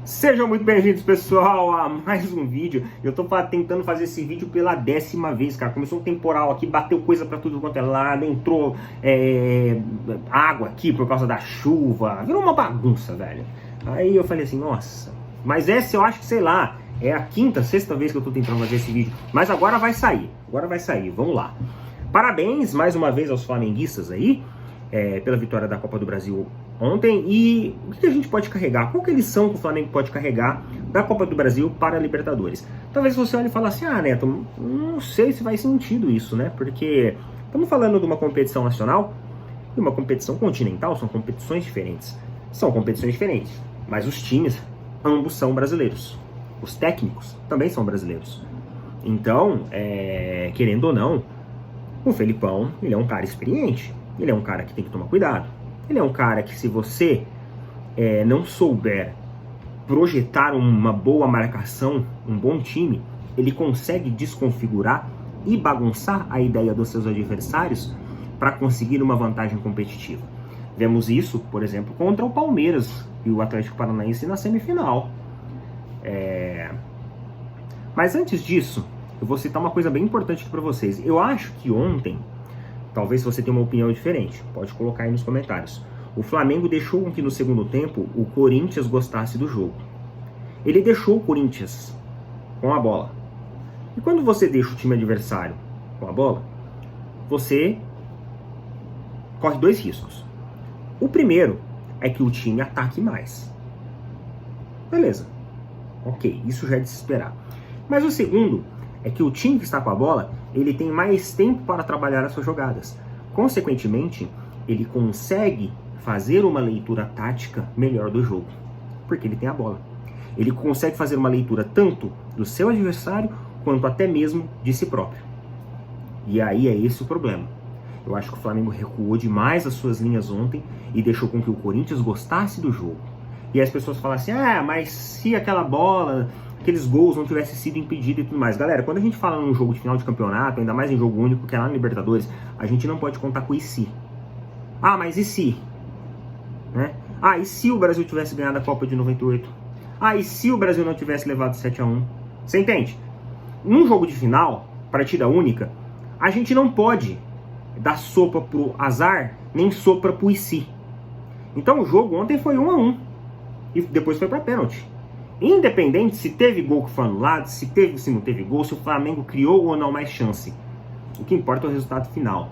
Sejam muito bem-vindos, pessoal, a mais um vídeo. Eu tô tentando fazer esse vídeo pela 10ª vez, cara. Começou um temporal aqui, bateu coisa pra tudo quanto é lado, entrou água aqui por causa da chuva. Virou uma bagunça, velho. Aí eu falei assim, nossa. Mas essa eu acho que, sei lá, é a 5ª, 6ª vez que eu tô tentando fazer esse vídeo. Mas agora vai sair, vamos lá. Parabéns mais uma vez aos flamenguistas aí, pela vitória da Copa do Brasil ontem. E o que a gente pode carregar? Qual que é a lição que o Flamengo pode carregar da Copa do Brasil para a Libertadores? Talvez você olhe e fale assim, Neto, não sei se faz sentido isso, né? Porque estamos falando de uma competição nacional e uma competição continental, são competições diferentes. São competições diferentes, mas os times, ambos são brasileiros. Os técnicos também são brasileiros. Então, querendo ou não, o Felipão, ele é um cara experiente. Ele é um cara que tem que tomar cuidado. Ele é um cara que, se você não souber projetar uma boa marcação, um bom time, ele consegue desconfigurar e bagunçar a ideia dos seus adversários para conseguir uma vantagem competitiva. Vemos isso, por exemplo, contra o Palmeiras e o Atlético Paranaense na semifinal. Mas antes disso, eu vou citar uma coisa bem importante aqui para vocês. Eu acho que ontem, talvez você tenha uma opinião diferente, pode colocar aí nos comentários. O Flamengo deixou com que no segundo tempo o Corinthians gostasse do jogo. Ele deixou o Corinthians com a bola. E quando você deixa o time adversário com a bola, você corre dois riscos. O primeiro é que o time ataque mais. Beleza. Ok, isso já é de se esperar. Mas o segundo é que o time que está com a bola, ele tem mais tempo para trabalhar as suas jogadas. Consequentemente, ele consegue fazer uma leitura tática melhor do jogo, porque ele tem a bola. Ele consegue fazer uma leitura tanto do seu adversário, quanto até mesmo de si próprio. E aí é esse o problema. Eu acho que o Flamengo recuou demais as suas linhas ontem e deixou com que o Corinthians gostasse do jogo. E as pessoas falam assim, mas se aquela bola, aqueles gols não tivessem sido impedidos e tudo mais. Galera, quando a gente fala num jogo de final de campeonato, ainda mais em jogo único, que é lá na Libertadores, a gente não pode contar com o e se. Mas e se? Né? E se o Brasil tivesse ganhado a Copa de 98? E se o Brasil não tivesse levado 7-1? Você entende? Num jogo de final, partida única, a gente não pode dar sopa pro azar, nem sopa pro e se. Então o jogo ontem foi 1-1. E depois foi para pênalti. Independente se teve gol que foi anulado, se não teve gol, se o Flamengo criou ou não mais chance. O que importa é o resultado final.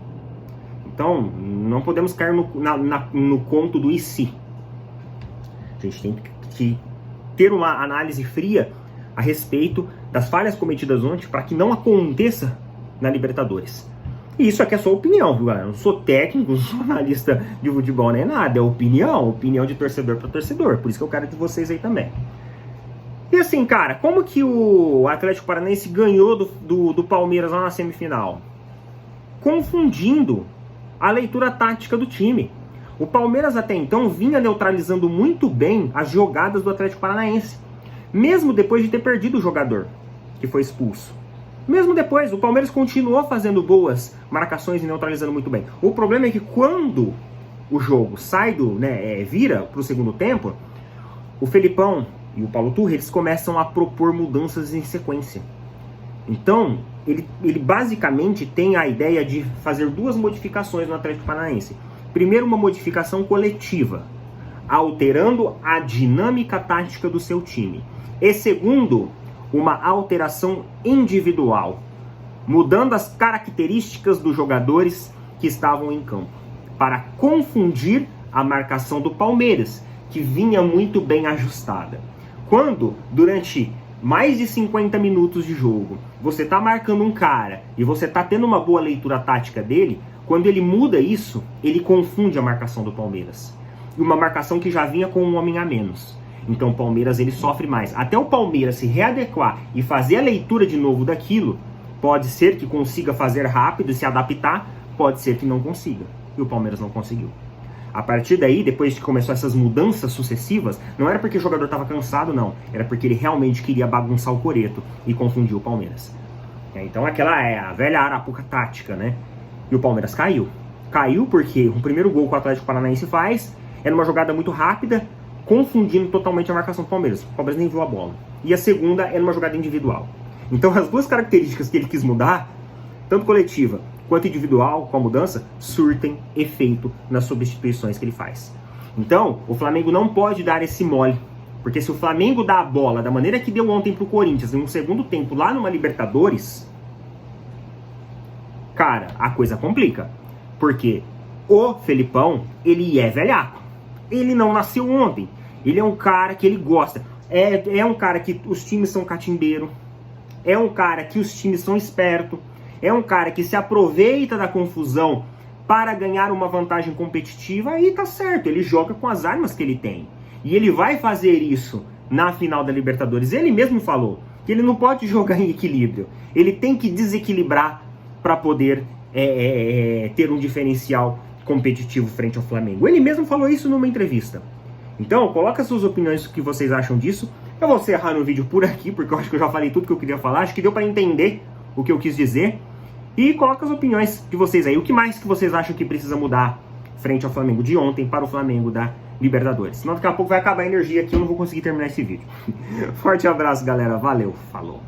Então, não podemos cair no conto do e se. A gente tem que ter uma análise fria a respeito das falhas cometidas ontem para que não aconteça na Libertadores. E isso aqui é só opinião, viu, galera? Eu não sou técnico, não sou analista de futebol nem nada. É opinião de torcedor para torcedor. Por isso que eu quero de vocês aí também. E assim, cara, como que o Atlético Paranaense ganhou do Palmeiras lá na semifinal? Confundindo a leitura tática do time. O Palmeiras até então vinha neutralizando muito bem as jogadas do Atlético Paranaense. Mesmo depois de ter perdido o jogador que foi expulso. Mesmo depois, o Palmeiras continuou fazendo boas marcações e neutralizando muito bem. O problema é que quando o jogo vira para o segundo tempo, o Felipão e o Paulo Turra, eles começam a propor mudanças em sequência. Então, ele basicamente tem a ideia de fazer duas modificações no Atlético Paranaense. Primeiro, uma modificação coletiva, alterando a dinâmica tática do seu time. E segundo, uma alteração individual, mudando as características dos jogadores que estavam em campo, para confundir a marcação do Palmeiras, que vinha muito bem ajustada. Quando, durante mais de 50 minutos de jogo, você está marcando um cara e você está tendo uma boa leitura tática dele, quando ele muda isso, ele confunde a marcação do Palmeiras. E uma marcação que já vinha com um homem a menos. Então o Palmeiras ele sofre mais. Até o Palmeiras se readequar e fazer a leitura de novo daquilo, pode ser que consiga fazer rápido e se adaptar, pode ser que não consiga. E o Palmeiras não conseguiu. A partir daí, depois que começou essas mudanças sucessivas, não era porque o jogador estava cansado, não. Era porque ele realmente queria bagunçar o coreto e confundir o Palmeiras. Então aquela é a velha arapuca tática, né? E o Palmeiras caiu. Caiu porque o primeiro gol que o Atlético Paranaense faz é numa jogada muito rápida, confundindo totalmente a marcação do Palmeiras. O Palmeiras nem viu a bola. E a segunda é numa jogada individual. Então as duas características que ele quis mudar, tanto coletiva quanto individual, com a mudança, surtem efeito nas substituições que ele faz. Então, o Flamengo não pode dar esse mole, porque se o Flamengo dá a bola da maneira que deu ontem pro Corinthians, em um segundo tempo, lá numa Libertadores, cara, a coisa complica. Porque o Felipão, ele é velhaco. Ele não nasceu ontem. Ele é um cara que ele gosta. É um cara que os times são catimbeiro. É um cara que os times são espertos. É um cara que se aproveita da confusão para ganhar uma vantagem competitiva. E tá certo, ele joga com as armas que ele tem. E ele vai fazer isso na final da Libertadores. Ele mesmo falou que ele não pode jogar em equilíbrio. Ele tem que desequilibrar para poder ter um diferencial competitivo frente ao Flamengo. Ele mesmo falou isso numa entrevista. Então, coloca suas opiniões, o que vocês acham disso. Eu vou encerrar no vídeo por aqui, porque eu acho que eu já falei tudo que eu queria falar. Acho que deu para entender o que eu quis dizer. E coloca as opiniões de vocês aí. O que mais que vocês acham que precisa mudar frente ao Flamengo de ontem para o Flamengo da Libertadores? Senão daqui a pouco vai acabar a energia aqui e eu não vou conseguir terminar esse vídeo. Forte abraço, galera. Valeu. Falou.